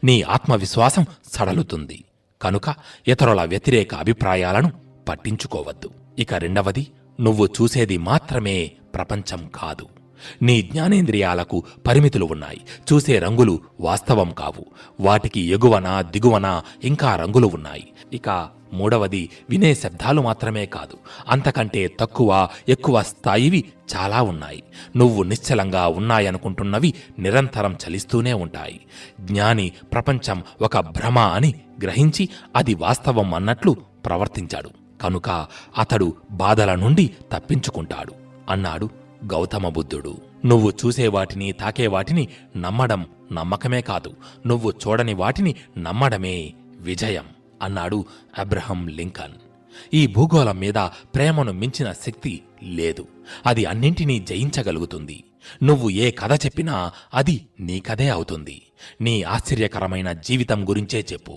నీ ఆత్మవిశ్వాసం సడలుతుంది. కనుక ఇతరుల వ్యతిరేక అభిప్రాయాలను పట్టించుకోవద్దు. ఇక రెండవది, నువ్వు చూసేది మాత్రమే ప్రపంచం కాదు. నీ జ్ఞానేంద్రియాలకు పరిమితులు ఉన్నాయి. చూసే రంగులు వాస్తవం కావు. వాటికి ఎగువన దిగువన ఇంకా రంగులు ఉన్నాయి. ఇక మూడవది, వినే శబ్దాలు మాత్రమే కాదు, అంతకంటే తక్కువ ఎక్కువ స్థాయివి చాలా ఉన్నాయి. నువ్వు నిశ్చలంగా ఉన్నాయనుకుంటున్నవి నిరంతరం చలిస్తూనే ఉంటాయి. జ్ఞాని ప్రపంచం ఒక భ్రమ అని గ్రహించి అది వాస్తవం అన్నట్లు ప్రవర్తించాడు. కనుక అతడు బాధల నుండి తప్పించుకుంటాడు అన్నాడు గౌతమ బుద్ధుడు. నువ్వు చూసే వాటిని తాకే వాటిని నమ్మడం నమ్మకమే కాదు, నువ్వు చూడని వాటిని నమ్మడమే విజయం అన్నాడు అబ్రహం లింకన్. ఈ భూగోళం మీద ప్రేమను మించిన శక్తి లేదు. అది అన్నింటినీ జయించగలుగుతుంది. నువ్వు ఏ కథ చెప్పినా అది నీ కథే అవుతుంది. నీ ఆశ్చర్యకరమైన జీవితం గురించే చెప్పు.